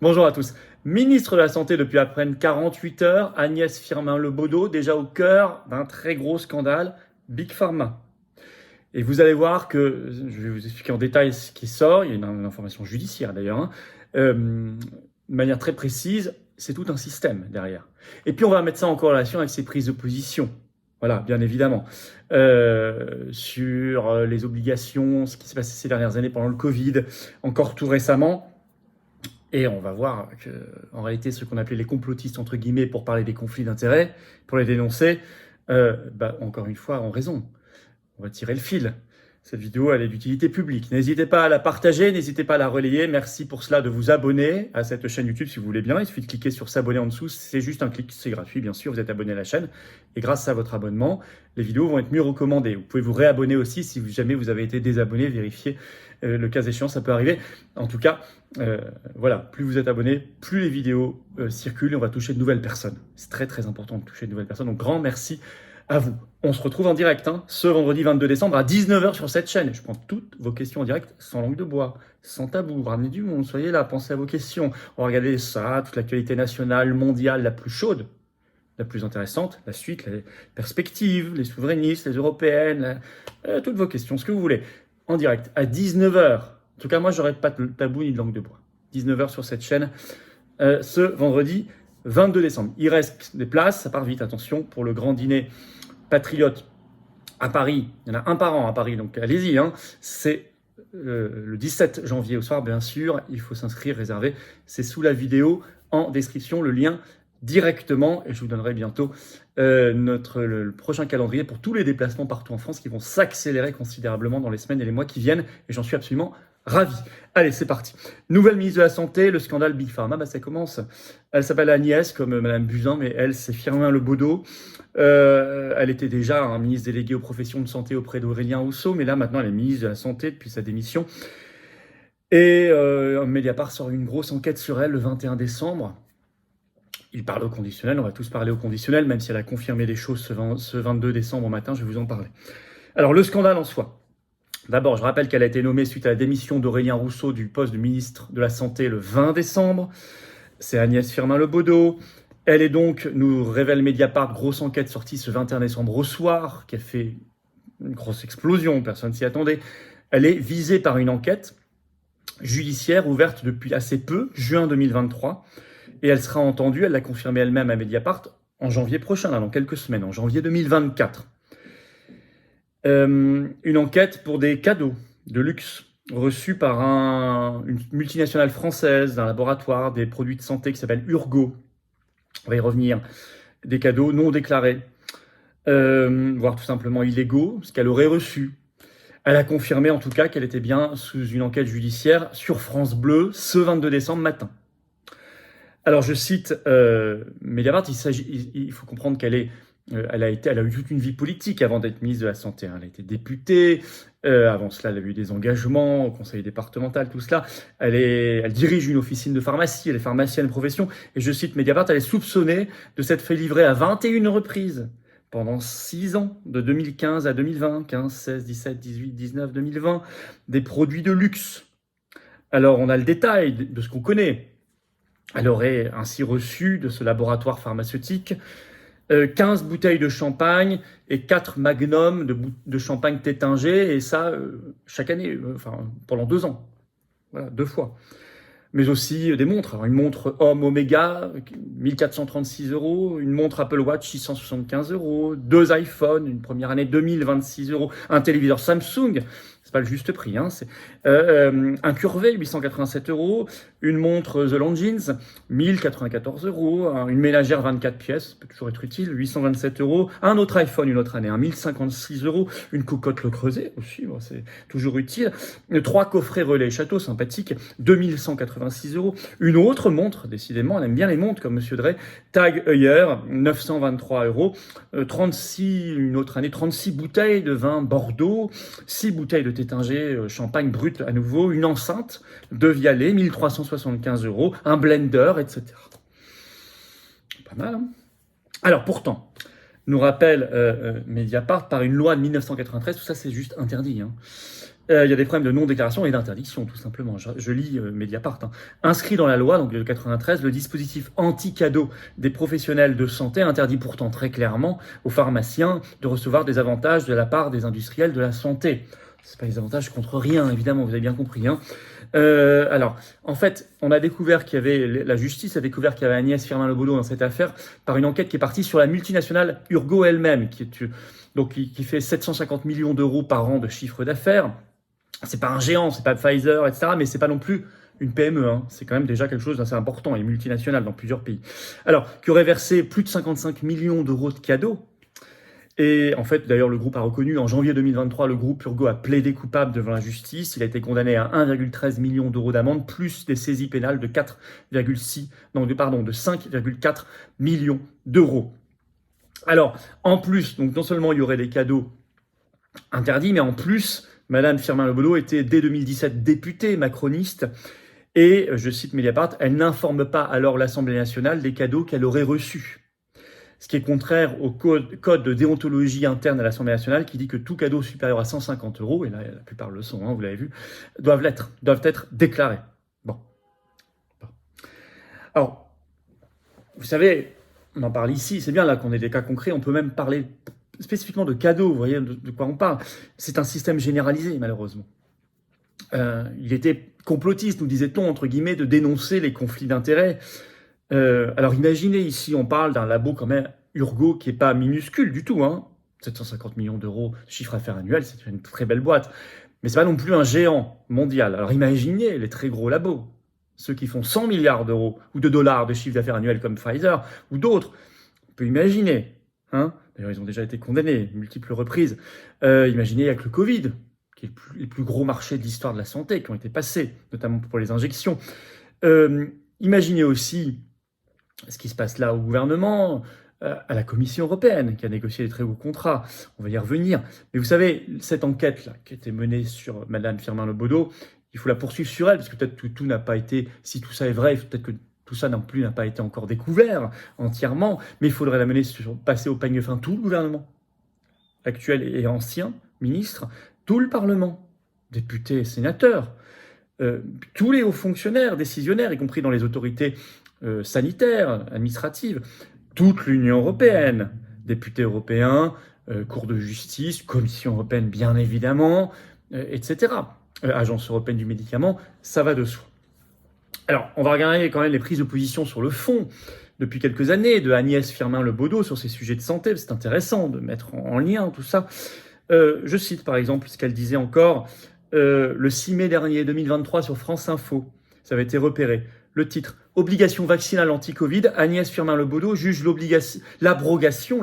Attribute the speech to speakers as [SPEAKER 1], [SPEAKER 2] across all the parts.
[SPEAKER 1] Bonjour à tous. Ministre de la Santé depuis à peine 48 heures, Agnès Firmin-Lebaudot, déjà au cœur d'un très gros scandale, Big Pharma. Et vous allez voir que, je vais vous expliquer en détail ce qui sort, il y a une information judiciaire d'ailleurs, de manière très précise, c'est tout un système derrière. Et puis on va mettre ça en corrélation avec ses prises de position. Voilà, bien évidemment. Sur les obligations, ce qui s'est passé ces dernières années pendant le Covid, encore tout récemment. Et on va voir que, en réalité, ceux qu'on appelait les complotistes, entre guillemets, pour parler des conflits d'intérêts, pour les dénoncer, encore une fois, ont raison. On va tirer le fil. Cette vidéo, elle est d'utilité publique. N'hésitez pas à la partager, n'hésitez pas à la relayer. Merci pour cela de vous abonner à cette chaîne YouTube si vous voulez bien. Il suffit de cliquer sur s'abonner en dessous. C'est juste un clic, c'est gratuit, bien sûr. Vous êtes abonné à la chaîne. Et grâce à votre abonnement, les vidéos vont être mieux recommandées. Vous pouvez vous réabonner aussi si jamais vous avez été désabonné. Vérifiez le cas échéant, ça peut arriver. En tout cas, voilà, plus vous êtes abonné, plus les vidéos circulent et on va toucher de nouvelles personnes. C'est très très important de toucher de nouvelles personnes. Donc grand merci à vous. On se retrouve en direct ce vendredi 22 décembre à 19h sur cette chaîne. Je prends toutes vos questions en direct, sans langue de bois, sans tabou. Ramenez du monde, soyez là, pensez à vos questions. On va regarder ça, toute l'actualité nationale, mondiale, la plus chaude, la plus intéressante, la suite, les perspectives, les souverainistes, les européennes, toutes vos questions, ce que vous voulez. En direct à 19h. En tout cas, moi, j'aurai pas de tabou ni de langue de bois. 19h sur cette chaîne ce vendredi 22 décembre. Il reste des places, ça part vite, attention, pour le grand dîner patriote à Paris. Il y en a un par an à Paris, donc allez-y. C'est le 17 janvier au soir, bien sûr. Il faut s'inscrire, réserver. C'est sous la vidéo, en description, le lien directement. Et je vous donnerai bientôt le prochain calendrier pour tous les déplacements partout en France qui vont s'accélérer considérablement dans les semaines et les mois qui viennent. Et j'en suis absolument ravi. Allez, c'est parti. Nouvelle ministre de la Santé, le scandale Big Pharma, ça commence. Elle s'appelle Agnès, comme Madame Buzyn, mais elle, c'est Firmin-Lebaudot. Elle était déjà un ministre délégué aux professions de santé auprès d'Aurélien Rousseau, mais là, maintenant, elle est ministre de la Santé depuis sa démission. Et Mediapart sort une grosse enquête sur elle le 21 décembre. Il parle au conditionnel, on va tous parler au conditionnel, même si elle a confirmé des choses ce 22 décembre au matin, je vais vous en parler. Alors, le scandale en soi. D'abord, je rappelle qu'elle a été nommée suite à la démission d'Aurélien Rousseau du poste de ministre de la Santé le 20 décembre. C'est Agnès Firmin-Lebaudot. Elle est donc, nous révèle Mediapart, grosse enquête sortie ce 21 décembre au soir, qui a fait une grosse explosion, personne s'y attendait. Elle est visée par une enquête judiciaire ouverte depuis assez peu, juin 2023, et elle sera entendue, elle l'a confirmé elle-même à Mediapart, en janvier prochain, là, dans quelques semaines, en janvier 2024. Une enquête pour des cadeaux de luxe reçus par une multinationale française, d'un laboratoire, des produits de santé qui s'appelle Urgo. On va y revenir. Des cadeaux non déclarés, voire tout simplement illégaux, ce qu'elle aurait reçu. Elle a confirmé en tout cas qu'elle était bien sous une enquête judiciaire sur France Bleu ce 22 décembre matin. Alors je cite Mediapart, il faut comprendre qu'elle est elle a eu toute une vie politique avant d'être ministre de la Santé. Elle a été députée. Avant cela, elle a eu des engagements au conseil départemental, tout cela. Elle dirige une officine de pharmacie. Elle est pharmacienne de profession. Et je cite Mediapart, elle est soupçonnée de s'être fait livrer à 21 reprises pendant 6 ans, de 2015 à 2020, 15, 16, 17, 18, 19, 2020, des produits de luxe. Alors, on a le détail de ce qu'on connaît. Elle aurait ainsi reçu de ce laboratoire pharmaceutique 15 bouteilles de champagne et 4 magnums de champagne tétingé, et ça chaque année, pendant 2 ans. Voilà, 2 fois. Mais aussi des montres. Alors, une montre Homme Omega, 1436 €, une montre Apple Watch, 675 €, 2 iPhones, une première année 2026 €, un téléviseur Samsung, c'est pas le juste prix, c'est un Curvé, 887 €, une montre The Longines, 1094 €, une ménagère 24 pièces, peut toujours être utile, 827 €, un autre iPhone une autre année, 1056 €, une cocotte Le Creuset aussi, c'est toujours utile, 3 coffrets relais château sympathiques, 2186 €, une autre montre, décidément, elle aime bien les montres comme Monsieur Drey, Tag Heuer, 923 €, 36, une autre année, 36 bouteilles de vin Bordeaux, 6 bouteilles de Tétinger, champagne brut à nouveau, une enceinte de Vialet, 1375 €, un blender, etc. Pas mal, hein? Alors pourtant, nous rappelle Mediapart, par une loi de 1993, tout ça c'est juste interdit, Il y a des problèmes de non-déclaration et d'interdiction, tout simplement. Je lis Mediapart. Inscrit dans la loi, donc de 93, le dispositif anti-cadeau des professionnels de santé interdit pourtant très clairement aux pharmaciens de recevoir des avantages de la part des industriels de la santé. C'est pas des avantages contre rien, évidemment, vous avez bien compris. Alors, en fait, on a découvert qu'il y avait, la justice a découvert qu'il y avait Agnès Firmin-Le Bodo dans cette affaire par une enquête qui est partie sur la multinationale Urgo elle-même, qui fait 750 millions d'euros par an de chiffre d'affaires. C'est pas un géant, c'est pas Pfizer, etc., mais c'est pas non plus une PME, c'est quand même déjà quelque chose d'assez important et multinational dans plusieurs pays. Alors, qui aurait versé plus de 55 millions d'euros de cadeaux. Et en fait, d'ailleurs, le groupe a reconnu, en janvier 2023, le groupe Urgo a plaidé coupable devant la justice. Il a été condamné à 1,13 million d'euros d'amende, plus des saisies pénales de 5,4 millions d'euros. Alors, en plus, donc non seulement il y aurait des cadeaux interdits, mais en plus, Madame Firmin-Le Bodo était dès 2017 députée macroniste et, je cite Mediapart, elle n'informe pas alors l'Assemblée nationale des cadeaux qu'elle aurait reçus. Ce qui est contraire au code de déontologie interne à l'Assemblée nationale qui dit que tout cadeau supérieur à 150 euros, et là la plupart le sont, vous l'avez vu, doivent être déclarés. Bon. Alors, vous savez, on en parle ici, c'est bien là qu'on ait des cas concrets, on peut même parler spécifiquement de cadeaux, vous voyez de quoi on parle. C'est un système généralisé, malheureusement. Il était complotiste, nous disait-on, entre guillemets, de dénoncer les conflits d'intérêts. Alors imaginez ici, on parle d'un labo quand même, Urgo, qui n'est pas minuscule du tout. 750 millions d'euros de chiffre d'affaires annuel, c'est une très belle boîte. Mais c'est pas non plus un géant mondial. Alors imaginez les très gros labos, ceux qui font 100 milliards d'euros ou de dollars de chiffre d'affaires annuel comme Pfizer ou d'autres. On peut imaginer. D'ailleurs, ils ont déjà été condamnés multiples reprises. Imaginez avec le Covid, qui est les plus gros marchés de l'histoire de la santé, qui ont été passés, notamment pour les injections. Imaginez aussi ce qui se passe là au gouvernement, à la Commission européenne, qui a négocié des très hauts contrats. On va y revenir. Mais vous savez, cette enquête-là, qui a été menée sur Madame Firmin-Le-Bodo, il faut la poursuivre sur elle, parce que peut-être que tout n'a pas été, si tout ça est vrai, peut-être que tout ça non plus n'a pas été encore découvert entièrement, mais il faudrait la mener passer au peigne fin tout le gouvernement, actuel et ancien, ministre, tout le Parlement, députés et sénateurs, tous les hauts fonctionnaires, décisionnaires, y compris dans les autorités sanitaires, administratives, toute l'Union européenne, députés européens, Cour de justice, Commission européenne bien évidemment, etc. Agence européenne du médicament, ça va de soi. Alors, on va regarder quand même les prises de position sur le fond depuis quelques années de Agnès Firmin-Le-Bodo sur ces sujets de santé. C'est intéressant de mettre en lien tout ça. Je cite par exemple ce qu'elle disait encore le 6 mai dernier 2023 sur France Info. Ça avait été repéré. Le titre « Obligation vaccinale anti-Covid, Agnès Firmin-Le-Bodo juge l'abrogation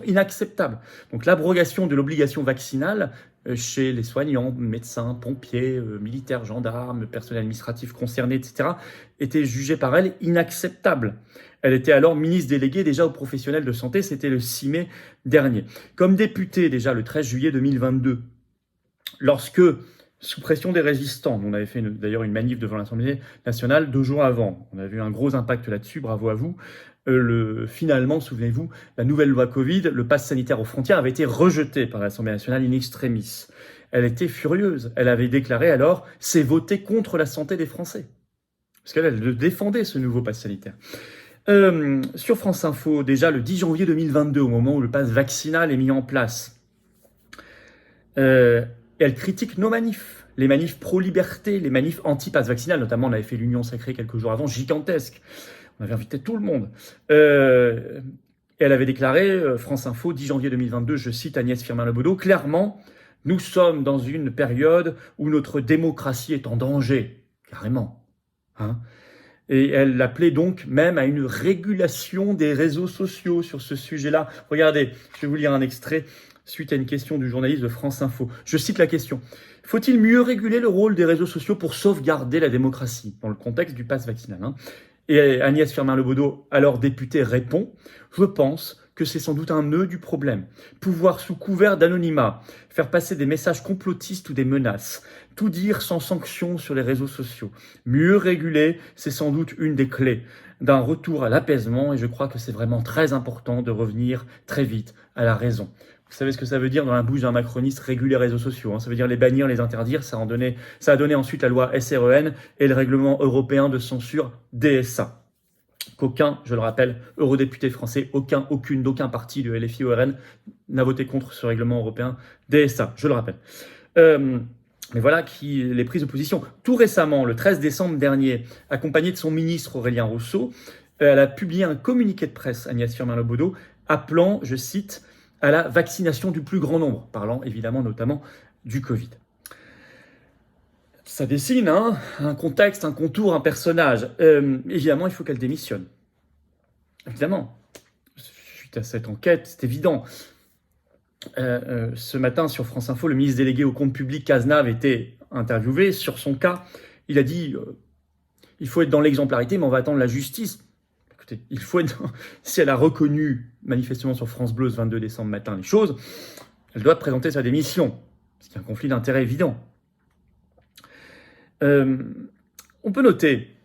[SPEAKER 1] inacceptable ». Donc l'abrogation de l'obligation vaccinale chez les soignants, médecins, pompiers, militaires, gendarmes, personnel administratif concerné, etc., était jugée par elle inacceptable. Elle était alors ministre déléguée déjà aux professionnels de santé, c'était le 6 mai dernier. Comme députée déjà le 13 juillet 2022, lorsque, sous pression des résistants, on avait fait d'ailleurs une manif devant l'Assemblée nationale 2 jours avant, on a vu un gros impact là-dessus, bravo à vous. Finalement, souvenez-vous, la nouvelle loi Covid, le pass sanitaire aux frontières avait été rejeté par l'Assemblée nationale in extremis. Elle était furieuse. Elle avait déclaré alors « c'est voter contre la santé des Français ». Parce qu'elle défendait ce nouveau pass sanitaire. Sur France Info, déjà le 10 janvier 2022, au moment où le pass vaccinal est mis en place, elle critique nos manifs, les manifs pro-liberté, les manifs anti-pass vaccinal, notamment on avait fait l'Union Sacrée quelques jours avant, gigantesque. On avait invité tout le monde. Elle avait déclaré, France Info, 10 janvier 2022, je cite Agnès Firmin-Le-Bodo, clairement, nous sommes dans une période où notre démocratie est en danger, carrément. Et elle appelait donc même à une régulation des réseaux sociaux sur ce sujet-là. Regardez, je vais vous lire un extrait suite à une question du journaliste de France Info. Je cite la question. Faut-il mieux réguler le rôle des réseaux sociaux pour sauvegarder la démocratie dans le contexte du pass vaccinal Et Agnès Firmin-Le-Bodo, alors députée, répond « Je pense que c'est sans doute un nœud du problème. Pouvoir sous couvert d'anonymat, faire passer des messages complotistes ou des menaces, tout dire sans sanction sur les réseaux sociaux. Mieux réguler, c'est sans doute une des clés d'un retour à l'apaisement et je crois que c'est vraiment très important de revenir très vite à la raison. » Vous savez ce que ça veut dire dans la bouche d'un macroniste réguler les réseaux sociaux, hein. Ça veut dire les bannir, les interdire. Ça a donné ensuite la loi SREN et le règlement européen de censure DSA. Qu'aucun, je le rappelle, eurodéputé français, d'aucun parti de LFI ou RN n'a voté contre ce règlement européen DSA, je le rappelle. Mais voilà les prises de position. Tout récemment, le 13 décembre dernier, accompagnée de son ministre Aurélien Rousseau, elle a publié un communiqué de presse, Agnès Firmin-Le appelant, je cite, à la vaccination du plus grand nombre, parlant évidemment notamment du Covid. Ça dessine un contexte, un contour, un personnage. Évidemment, il faut qu'elle démissionne. Évidemment. Suite à cette enquête, c'est évident. Ce matin, sur France Info, le ministre délégué au compte public, Cazenave, était interviewé sur son cas. Il a dit il faut être dans l'exemplarité, mais on va attendre la justice. Écoutez, si elle a reconnu manifestement sur France Bleu ce 22 décembre matin les choses, elle doit présenter sa démission. Parce qu'il y a un conflit d'intérêts évident. On peut noter,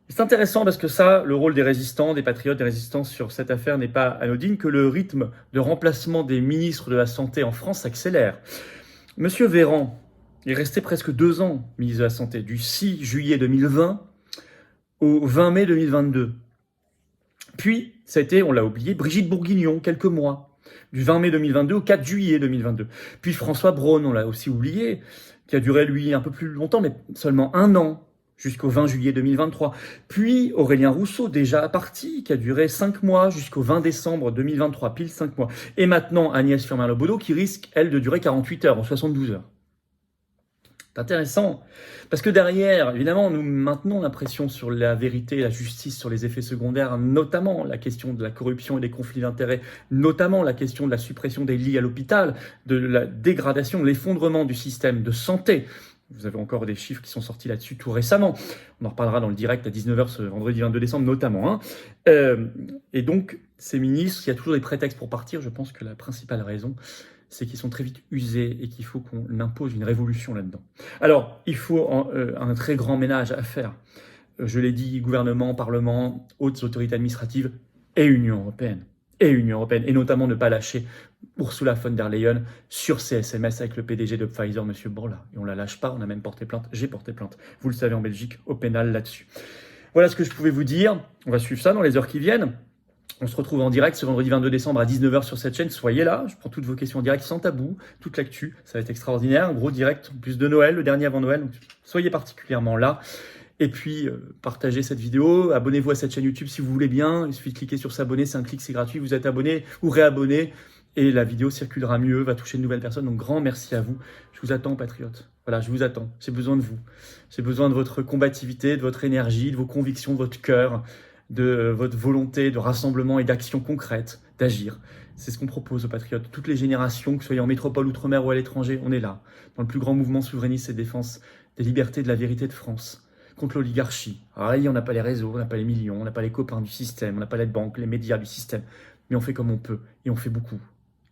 [SPEAKER 1] c'est intéressant parce que ça, le rôle des résistants, des patriotes, des résistants sur cette affaire n'est pas anodine, que le rythme de remplacement des ministres de la Santé en France s'accélère. Monsieur Véran est resté presque 2 ans ministre de la Santé, du 6 juillet 2020 au 20 mai 2022. Puis, ça a été, on l'a oublié, Brigitte Bourguignon, quelques mois, du 20 mai 2022 au 4 juillet 2022. Puis François Braun, on l'a aussi oublié, qui a duré, lui, un peu plus longtemps, mais seulement 1 an, jusqu'au 20 juillet 2023. Puis Aurélien Rousseau, déjà parti, qui a duré 5 mois, jusqu'au 20 décembre 2023, pile 5 mois. Et maintenant, Agnès Firmin-Le qui risque, elle, de durer 48 heures, ou 72 heures. C'est intéressant, parce que derrière, évidemment, nous maintenons l'impression sur la vérité, la justice, sur les effets secondaires, notamment la question de la corruption et des conflits d'intérêts, notamment la question de la suppression des lits à l'hôpital, de la dégradation, de l'effondrement du système de santé. Vous avez encore des chiffres qui sont sortis là-dessus tout récemment. On en reparlera dans le direct à 19h ce vendredi 22 décembre notamment. Et donc, ces ministres, il y a toujours des prétextes pour partir. Je pense que la principale raison, c'est qu'ils sont très vite usés et qu'il faut qu'on impose une révolution là-dedans. Alors, il faut un très grand ménage à faire. Je l'ai dit, gouvernement, parlement, hautes autorités administratives et Union européenne. Et notamment ne pas lâcher Ursula von der Leyen sur ses SMS avec le PDG de Pfizer, M. Bourla. Et on la lâche pas, on a même porté plainte, j'ai porté plainte. Vous le savez en Belgique, au pénal là-dessus. Voilà ce que je pouvais vous dire. On va suivre ça dans les heures qui viennent. On se retrouve en direct ce vendredi 22 décembre à 19h sur cette chaîne. Soyez là, je prends toutes vos questions en direct sans tabou, toute l'actu. Ça va être extraordinaire. Un gros direct, en plus de Noël, le dernier avant Noël. Donc soyez particulièrement là. Et puis, partagez cette vidéo. Abonnez-vous à cette chaîne YouTube si vous voulez bien. Il suffit de cliquer sur s'abonner. C'est un clic, c'est gratuit. Vous êtes abonné ou réabonné. Et la vidéo circulera mieux, va toucher de nouvelles personnes. Donc, grand merci à vous. Je vous attends, patriotes. Voilà, je vous attends. J'ai besoin de vous. J'ai besoin de votre combativité, de votre énergie, de vos convictions, de votre cœur, de votre volonté de rassemblement et d'action concrète, d'agir. C'est ce qu'on propose aux patriotes. Toutes les générations, que ce soit en métropole, outre-mer ou à l'étranger, on est là. Dans le plus grand mouvement souverainiste et défense des libertés, de la vérité de France. Contre l'oligarchie. Alors là, on n'a pas les réseaux, on n'a pas les millions, on n'a pas les copains du système, on n'a pas les banques, les médias du système. Mais on fait comme on peut. Et on fait beaucoup.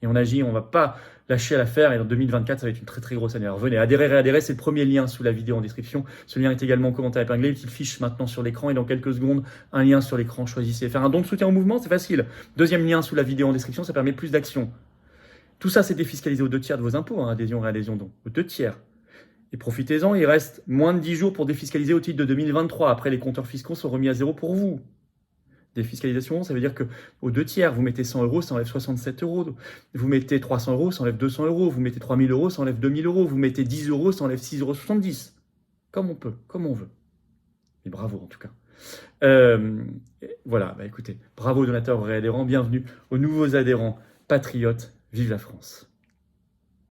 [SPEAKER 1] Et on agit, on ne va pas lâcher à l'affaire. Et en 2024, ça va être une très très grosse année. Alors venez, réadhérer, c'est le premier lien sous la vidéo en description. Ce lien est également en commentaire épinglé. Il fiche maintenant sur l'écran. Et dans quelques secondes, un lien sur l'écran. Choisissez. Faire un don de soutien au mouvement, c'est facile. Deuxième lien sous la vidéo en description, ça permet plus d'action. Tout ça, c'est défiscalisé aux 2 tiers de vos impôts. Adhésion, réadhésion, don. Aux 2 tiers. Et profitez-en, il reste moins de 10 jours pour défiscaliser au titre de 2023. Après, les compteurs fiscaux sont remis à zéro pour vous. Défiscalisation, ça veut dire que aux 2 tiers, vous mettez 100 euros, ça enlève 67 euros. Vous mettez 300 euros, ça enlève 200 euros. Vous mettez 3000 euros, ça enlève 2000 euros. Vous mettez 10 euros, ça enlève 6,70 €. Comme on peut, comme on veut. Et bravo en tout cas. Voilà, écoutez, bravo donateurs et adhérents, bienvenue aux nouveaux adhérents patriotes. Vive la France!